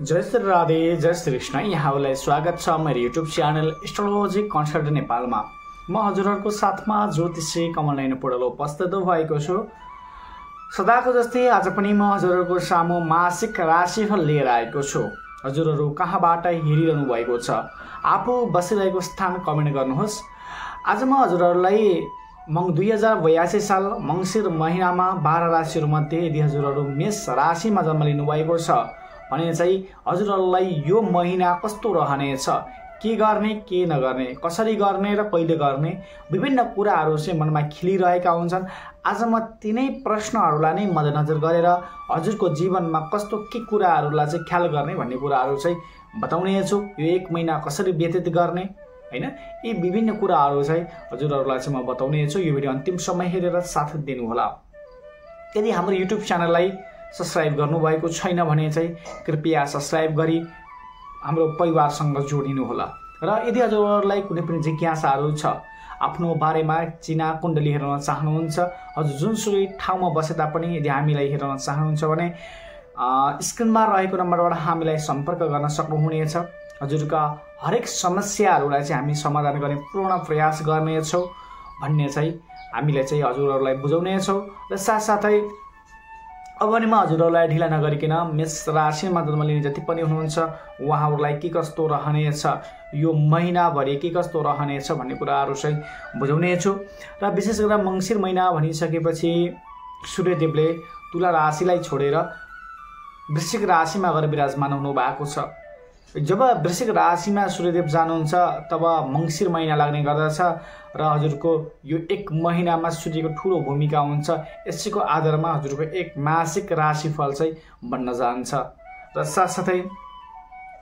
जय श्री राधे जय श्री कृष्ण। यहाँलाई स्वागत छ मेरो युट्युब च्यानल एस्ट्रोलोजी कन्सल्ट नेपालमा। म हजुरहरूको साथमा ज्योतिषी कमलनयन पौडेल उपस्थित भएको छु। सदाको जस्तै आज पनि म हजुरहरूको सामु मासिक राशिफल लिएर आएको छु। हजुरहरू कहाँबाट हेरिरहनु भएको छ, आफू बसिरहेको स्थान कमेन्ट गर्नुहोस्। आज म हजुरहरूलाई 2082 साल मङ्सिर महिनामा 12 राशिहरूमध्ये यदि हजुरहरू मेष राशिमा जन्म लिनु भएको छ भने चाहिँ हजुरहरूलाई यो महिना कस्तो रहनेछ, के गर्ने के नगर्ने, कसरी गर्ने र कहिले गर्ने, विभिन्न कुराहरू चाहिँ मनमा खिलिरहेका हुन्छन्। आज म तिनै प्रश्नहरूलाई नै मध्यनजर गरेर हजुरको जीवनमा कस्तो के कुराहरूलाई चाहिँ ख्याल गर्ने भन्ने कुराहरू चाहिँ बताउने छु। यो एक महिना कसरी व्यतीत गर्ने हैन, यी विभिन्न कुराहरू चाहिँ हजुरहरूलाई चाहिँ म बताउने छु। यो भिडियो अन्तिमसम्म हेरेर साथ दिनुहोला। यदि हाम्रो युट्युब च्यानललाई सब्स्क्राइब गर्नुभएको छैन भने चाहिँ कृपया सब्स्क्राइब गरी हाम्रो परिवारसँग जोडिनु होला। र यदि हजुरहरूलाई कुनै पनि जिज्ञासाहरू छ, आफ्नो बारेमा चिना कुण्डली हेर्न चाहनुहुन्छ, हजुर जुनसुकै ठाउँमा बसे तापनि यदि हामीलाई हेर्न चाहनुहुन्छ भने स्क्रिनमा रहेको नम्बरबाट हामीलाई सम्पर्क गर्न सक्नुहुनेछ। हजुरका हरेक समस्याहरूलाई चाहिँ हामी समाधान गर्ने पूर्ण प्रयास गर्नेछौँ भन्ने चाहिँ हामीले चाहिँ हजुरहरूलाई बुझाउनेछौँ। र साथसाथै अब नि म हजुरहरूलाई ढिला नगरिकन मेष राशिमा जन्म लिने जति पनि हुनुहुन्छ उहाँहरूलाई के कस्तो रहनेछ, यो महिनाभरि के कस्तो रहनेछ भन्ने कुराहरू चाहिँ बुझाउने छु। र विशेष गरेर मङ्सिर महिना भनिसकेपछि सूर्यदेवले तुला राशिलाई छोडेर वृश्चिक राशिमा गएर विराजमान हुनु भएको छ। जब वृश्चिक राशिमा सूर्यदेव जानुहुन्छ तब मङ्सिर महिना लाग्ने गर्दछ र हजुरको यो एक महिनामा सूर्यको ठुलो भूमिका हुन्छ। यसैको आधारमा हजुरको एक मासिक राशिफल चाहिँ बन्न जान्छ। र साथसाथै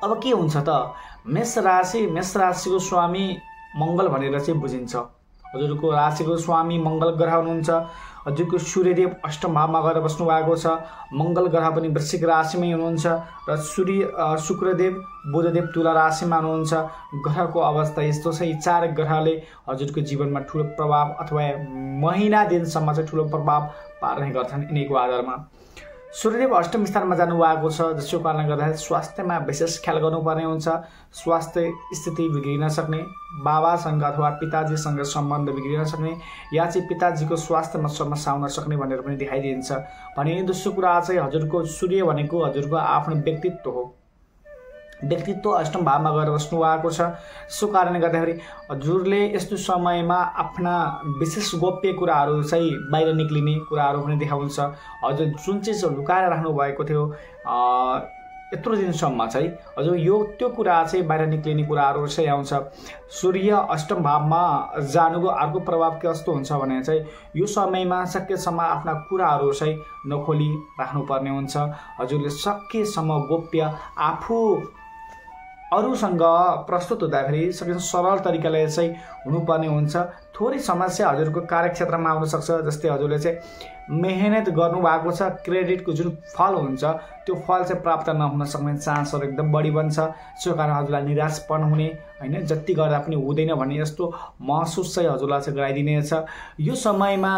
अब के हुन्छ त, मेष राशिको स्वामी मङ्गल भनेर चाहिँ बुझिन्छ। हजुरको राशिको स्वामी मङ्गल ग्रह हुनुहुन्छ। हजुरको सूर्यदेव अष्टम भावमा गएर बस्नु भएको छ। मङ्गल ग्रह पनि वृश्चिक राशिमै हुनुहुन्छ र शुक्रदेव बुधदेव तुला राशिमा हुनुहुन्छ। ग्रहको अवस्था यस्तो छ, यी चार ग्रहले हजुरको जीवनमा ठुलो प्रभाव अथवा महिना दिनसम्म चाहिँ ठुलो प्रभाव पार्ने गर्छन्। यिनीको आधारमा सूर्यदेव अष्टम स्थानमा जानुभएको छ, जसको कारणले गर्दाखेरि स्वास्थ्यमा विशेष ख्याल गर्नुपर्ने हुन्छ। स्वास्थ्य स्थिति बिग्रिन सक्ने, बाबासँग अथवा पिताजीसँग सम्बन्ध बिग्रिन सक्ने, या चाहिँ पिताजीको स्वास्थ्यमा समस्या आउन सक्ने भनेर पनि देखाइदिन्छ। भने दोस्रो कुरा चाहिँ हजुरको सूर्य भनेको हजुरको आफ्नो व्यक्तित्व हो। व्यक्तित्व अष्टम भावमा गएर बस्नु भएको छ। यसो कारणले गर्दाखेरि हजुरले यस्तो समयमा आफ्ना विशेष गोप्य कुराहरू चाहिँ बाहिर निक्लिने कुराहरू पनि देखाउँछ। हजुर जुन चिज लुकाएर राख्नु भएको थियो यत्रो दिनसम्म चाहिँ हजुर त्यो कुरा चाहिँ बाहिर निक्लिने कुराहरू चाहिँ आउँछ। सूर्य अष्टम भावमा जानुको अर्को प्रभाव के कस्तो हुन्छ भने चाहिँ यो समयमा सकेसम्म आफ्ना कुराहरू चाहिँ नखोली राख्नुपर्ने हुन्छ। हजुरले सकेसम्म गोप्य आफू अरूसँग प्रस्तुत हुँदाखेरि सकेसम्म सरल तरिकाले चाहिँ हुनुपर्ने हुन्छ। थोरै समस्या हजुरको कार्यक्षेत्रमा आउन सक्छ। जस्तै हजुरले चाहिँ मेहनत गर्नुभएको छ, क्रेडिटको जुन फल हुन्छ त्यो फल चाहिँ प्राप्त नहुन सक्ने चान्सहरू एकदम बढी बन्छ। त्यसो कारण हजुरलाई निराशपन हुने हैन, जति गर्दा पनि हुँदैन भन्ने जस्तो महसुस चाहिँ हजुरलाई चाहिँ गराइदिनेछ। यो समयमा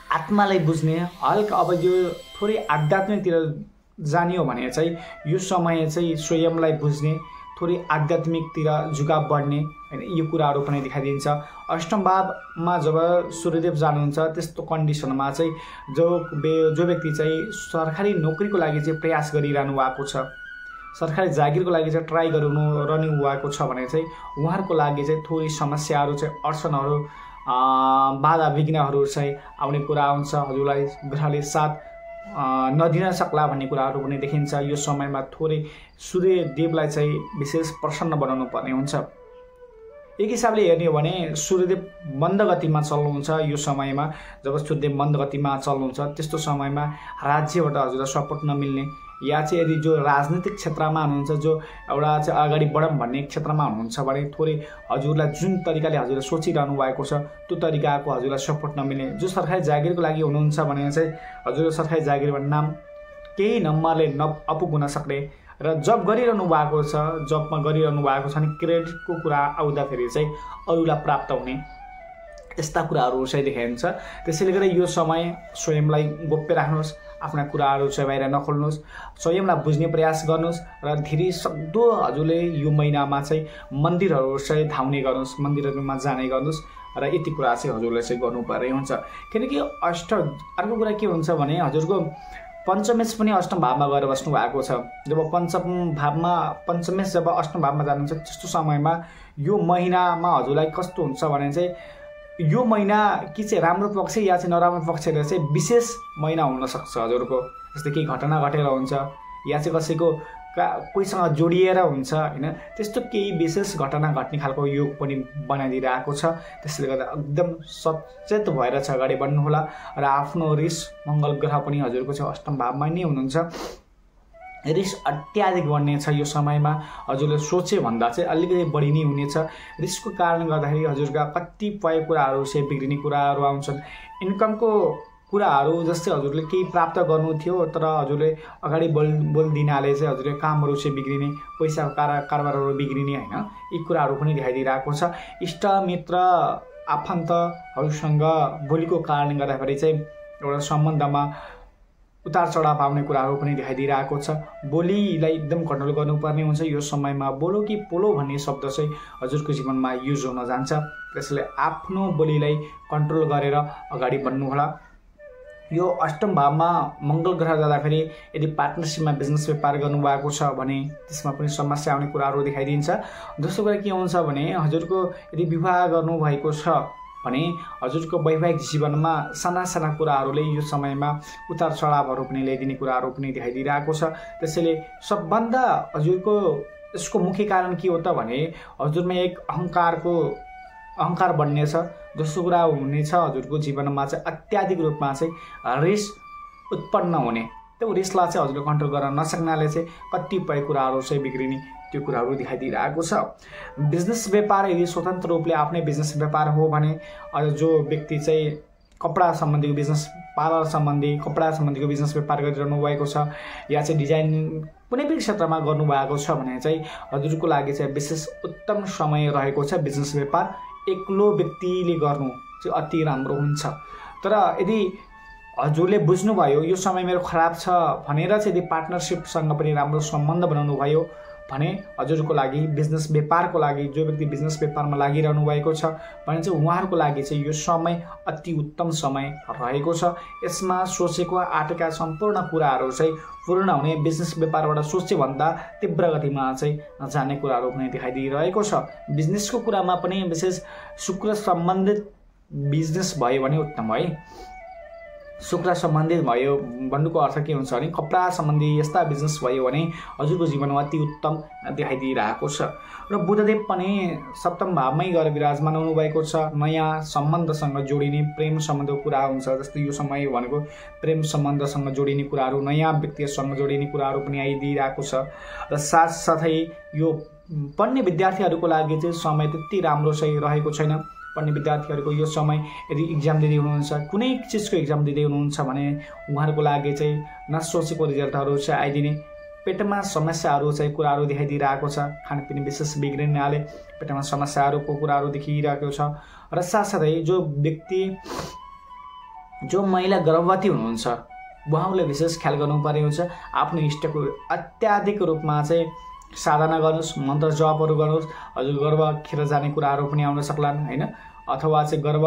आत्मालाई बुझ्ने हल्का अब यो थोरै आध्यात्मिकतिर जानियो भने चाहिँ यो समय चाहिँ स्वयंलाई बुझ्ने, थोरै आध्यात्मिकतिर झुकाव बढ्ने हैन, यो कुराहरू पनि देखाइदिन्छ। अष्टम भावमा जब सूर्यदेव जानुहुन्छ त्यस्तो कन्डिसनमा चाहिँ जो व्यक्ति चाहिँ सरकारी नोकरीको लागि चाहिँ प्रयास गरिरहनु भएको छ, सरकारी जागिरको लागि चाहिँ ट्राई गरिरहनु भएको छ भने चाहिँ उहाँहरूको लागि चाहिँ थोरै समस्याहरू चाहिँ अडचनहरू बाधा विघ्नहरू चाहिँ आउने कुरा आउँछ। हजुरलाई ग्रहले साथ नदिन सक्ला भन्ने कुराहरू पनि देखिन्छ। यो समयमा थोरै सूर्यदेवलाई चाहिँ विशेष प्रसन्न बनाउनु पर्ने हुन्छ। एक हिसाबले हेर्ने हो भने सूर्यदेव मन्द गतिमा चल्नुहुन्छ। यो समयमा जब सूर्यदेव मन्द गतिमा चल्नुहुन्छ त्यस्तो समयमा राज्यबाट हजुरलाई सपोर्ट नमिल्ने, या चाहिँ यदि जो राजनीतिक क्षेत्रमा हुनुहुन्छ, जो एउटा चाहिँ अगाडि बढौँ भन्ने क्षेत्रमा हुनुहुन्छ भने थोरै हजुरलाई जुन तरिकाले हजुरले सोचिरहनु भएको छ त्यो तरिकाको हजुरलाई सपोर्ट नमिल्ने। जो सरकारी जागिरको लागि हुनुहुन्छ भने चाहिँ हजुरको सरकारी जागिरमा नाम केही नम्बरले अपुग हुन सक्ने, र जब गरिरहनु भएको छ, जबमा गरिरहनु भएको छ भने क्रेडिटको कुरा आउँदाखेरि चाहिँ अरूलाई प्राप्त हुने, यस्ता कुराहरू चाहिँ देखाइन्छ। त्यसैले गर्दा यो समय स्वयंलाई गोप्य राख्नुहोस्, आफ्ना कुराहरू चाहिँ बाहिर नखोल्नुहोस्, स्वयंलाई बुझ्ने प्रयास गर्नुहोस् र धेरै सक्दो हजुरले यो महिनामा चाहिँ मन्दिरहरू चाहिँ धाउने गर्नुहोस्, मन्दिरहरूमा जाने गर्नुहोस् र यति कुरा चाहिँ हजुरले चाहिँ गर्नुपर्ने हुन्छ। किनकि अर्को कुरा के हुन्छ भने हजुरको पञ्चमेश पनि अष्टम भावमा गएर बस्नु भएको छ। जब पञ्चमेश जब अष्टम भावमा जानुहुन्छ त्यस्तो समयमा यो महिनामा हजुरलाई कस्तो हुन्छ भने चाहिँ यो महिना कि चाहिँ राम्रो पक्ष या चाहिँ नराम्रो पक्षले चाहिँ विशेष महिना हुनसक्छ हजुरको। जस्तै केही घटना घटेर हुन्छ या चाहिँ कसैको कोहीसँग जोडिएर हुन्छ होइन, त्यस्तो केही विशेष घटना घट्ने खालको योग पनि बनाइदिइरहेको छ। त्यसले गर्दा एकदम सचेत भएर चाहिँ अगाडि बढ्नुहोला र आफ्नो रिस मङ्गल ग्रह पनि हजुरको चाहिँ अष्टम भावमा नै हुनुहुन्छ। रिस अत्याधिक बढ्ने छ यो समयमा, हजुरले सोचे भन्दा चाहिँ अलिकति बढी नै हुनेछ। रिसको कारणले गर्दाखेरि हजुरका कतिपय कुराहरू चाहिँ बिग्रिने कुराहरू आउँछन्। इन्कमको कुराहरू जस्तै हजुरले केही प्राप्त गर्नु थियो तर हजुरले अगाडि बोलिदिनाले चाहिँ हजुरले कामहरू चाहिँ बिग्रिने, पैसाको कारोबारहरू बिग्रिने होइन, यी कुराहरू पनि देखाइदिइरहेको छ। इष्ट मित्र आफन्तहरूसँग बोलीको कारणले गर्दाखेरि चाहिँ एउटा सम्बन्धमा उतार चढाव आउने कुराहरू पनि देखाइदिइरहेको छ। बोलीलाई एकदम कन्ट्रोल गर्नुपर्ने हुन्छ यो समयमा। बोलो कि पोलो भन्ने शब्द चाहिँ हजुरको जीवनमा युज हुन जान्छ, त्यसैले आफ्नो बोलीलाई कन्ट्रोल गरेर अगाडि बढ्नुहोला। यो अष्टम भावमा मङ्गल ग्रह जाँदाखेरि यदि पार्टनरसिपमा बिजनेस व्यापार गर्नुभएको छ भने त्यसमा पनि समस्या आउने कुराहरू देखाइदिन्छ। दोस्रो कुरा के हुन्छ भने हजुरको यदि विवाह गर्नुभएको छ भने हजुरको वैवाहिक जीवनमा साना साना कुराहरूले यो समयमा उतार चढावहरू पनि ल्याइदिने कुराहरू पनि देखाइदिइरहेको छ। त्यसैले सबभन्दा हजुरको यसको मुख्य कारण के हो त भने हजुरमा एक अहङ्कार बढ्नेछ। दोस्रो कुरा हुनेछ हजुरको जीवनमा चाहिँ अत्याधिक रूपमा चाहिँ रिस उत्पन्न हुने। त्यो रिसलाई चाहिँ हजुरले कन्ट्रोल गर्न नसक्नाले चाहिँ कतिपय कुराहरू चाहिँ बिग्रिने त्यो कुराहरू देखाइदिइरहेको छ। बिजनेस व्यापार यदि स्वतन्त्र रूपले आफ्नै बिजनेस व्यापार हो भने जो व्यक्ति चाहिँ कपडा सम्बन्धीको बिजनेस, पार्लर सम्बन्धी कपडा सम्बन्धीको बिजनेस व्यापार गरिरहनु भएको छ या चाहिँ डिजाइन कुनै पनि क्षेत्रमा गर्नुभएको छ भने चाहिँ हजुरको लागि चाहिँ विशेष उत्तम समय रहेको छ। बिजनेस व्यापार एक्लो व्यक्तिले गर्नु चाहिँ अति राम्रो हुन्छ। तर यदि हजुरले बुझ्नुभयो यो समय मेरो खराब छ भनेर चाहिँ यदि पार्टनरसिपसँग पनि राम्रो सम्बन्ध बनाउनु भयो भने हजुरको लागि बिजनेस व्यापारको लागि जो व्यक्ति बिजनेस व्यापारमा लागिरहनु भएको छ भने चाहिँ उहाँहरूको लागि चाहिँ यो समय अति उत्तम समय रहेको छ। यसमा सोचेको आँटेका सम्पूर्ण कुराहरू चाहिँ पूर्ण हुने, बिजनेस व्यापारबाट सोचे भन्दा तीव्र गतिमा चाहिँ जाने कुराहरू पनि देखाइदिइरहेको छ। बिजनेसको कुरामा पनि विशेष शुक्र सम्बन्धित बिजनेस भयो भने उत्तम है। शुक्र सम्बन्धित भयो भन्नुको अर्थ के हुन्छ भने कपडा सम्बन्धी यस्ता बिजनेस भयो भने हजुरको जीवनमा अति उत्तम देखाइदिइरहेको छ। र बुधदेव पनि सप्तम भावमै गएर विराजमान हुनुभएको छ। नयाँ सम्बन्धसँग जोडिने प्रेम सम्बन्धको कुरा हुन्छ। जस्तै यो समय भनेको प्रेम सम्बन्धसँग जोडिने कुराहरू, नयाँ व्यक्तिसँग जोडिने कुराहरू पनि आइदिइरहेको छ। र साथसाथै यो पढ्ने विद्यार्थीहरूको लागि चाहिँ समय त्यति राम्रो चाहिँ रहेको छैन। पढ्ने विद्यार्थीहरूको यो समय यदि इक्जाम दिँदै हुनुहुन्छ, कुनै चिजको इक्जाम दिँदै हुनुहुन्छ भने उहाँहरूको लागि चाहिँ नसोचेको रिजल्टहरू चाहिँ आइदिने, पेटमा समस्याहरू चाहिँ कुराहरू देखाइदिइरहेको छ। खानपिन विशेष बिग्रिनाले पेटमा समस्याहरूको कुराहरू देखिरहेको छ। र साथसाथै जो महिला गर्भवती हुनुहुन्छ उहाँहरूले विशेष ख्याल गर्नुपर्ने हुन्छ। आफ्नो इष्टको अत्याधिक रूपमा चाहिँ साधना गर्नुहोस्, मन्त्र जपहरू गर्नुहोस्। हजुर गर्भ खेर जाने कुराहरू पनि आउन सक्लान् होइन, अथवा चाहिँ गर्भ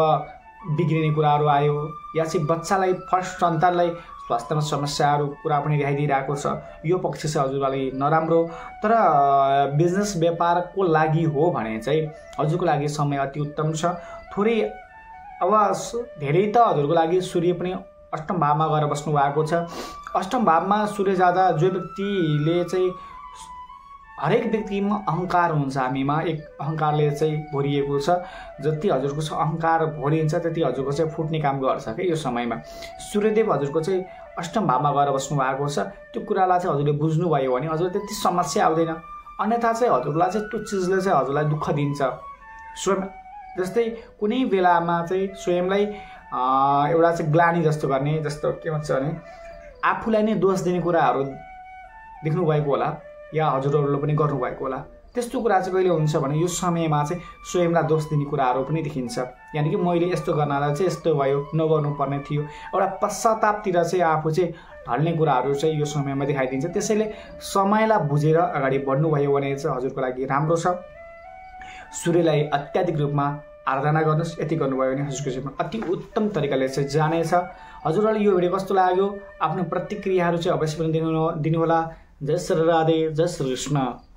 बिग्रिने कुराहरू आयो या चाहिँ बच्चालाई फर्स्ट सन्तानलाई स्वास्थ्यमा समस्याहरू कुरा पनि देखाइदिइरहेको छ। यो पक्ष चाहिँ हजुरलाई नराम्रो। तर बिजनेस व्यापारको लागि हो भने चाहिँ हजुरको लागि समय अति उत्तम छ। थोरै अब धेरै त हजुरको लागि सूर्य पनि अष्टम भावमा गएर बस्नु भएको छ। अष्टम भावमा सूर्य जाँदा जो व्यक्तिले चाहिँ हरेक व्यक्तिमा अहङ्कार हुन्छ, हामीमा एक अहङ्कारले चाहिँ भरिएको छ। जति हजुरको चाहिँ अहङ्कार भरिन्छ त्यति हजुरको चाहिँ फुट्ने काम गर्छ क्या यो समयमा। सूर्यदेव हजुरको चाहिँ अष्टम भावमा गएर बस्नु भएको छ। त्यो कुरालाई चाहिँ हजुरले बुझ्नुभयो भने हजुर त्यति समस्या आउँदैन। अन्यथा चाहिँ हजुरलाई चाहिँ त्यो चिजले चाहिँ हजुरलाई दुःख दिन्छ। स्वयं जस्तै कुनै बेलामा चाहिँ स्वयंलाई एउटा चाहिँ ग्लानी जस्तो गर्ने, जस्तो के भन्छ भने आफूलाई नै दोष दिने कुराहरू देख्नुभएको होला या हजुरहरूले पनि गर्नुभएको होला। त्यस्तो कुरा चाहिँ कहिले हुन्छ भने यो समयमा चाहिँ स्वयंलाई दोष दिने कुराहरू पनि देखिन्छ। यानि कि मैले यस्तो गर्नलाई चाहिँ यस्तो भयो, नगर्नुपर्ने थियो, एउटा पश्चातापतिर चाहिँ आफू चाहिँ ढल्ने कुराहरू चाहिँ यो समयमा देखाइदिन्छ। त्यसैले समयलाई बुझेर अगाडि बढ्नुभयो भने चाहिँ हजुरको लागि राम्रो छ। सूर्यलाई अत्याधिक रूपमा आराधना गर्नुहोस्। यति गर्नुभयो भने हजुरको जीवन अति उत्तम तरिकाले चाहिँ जानेछ। हजुरलाई यो भिडियो कस्तो लाग्यो आफ्नो प्रतिक्रियाहरू चाहिँ अवश्य पनि दिनुहोला। जय श्री राधे, जय श्री कृष्ण।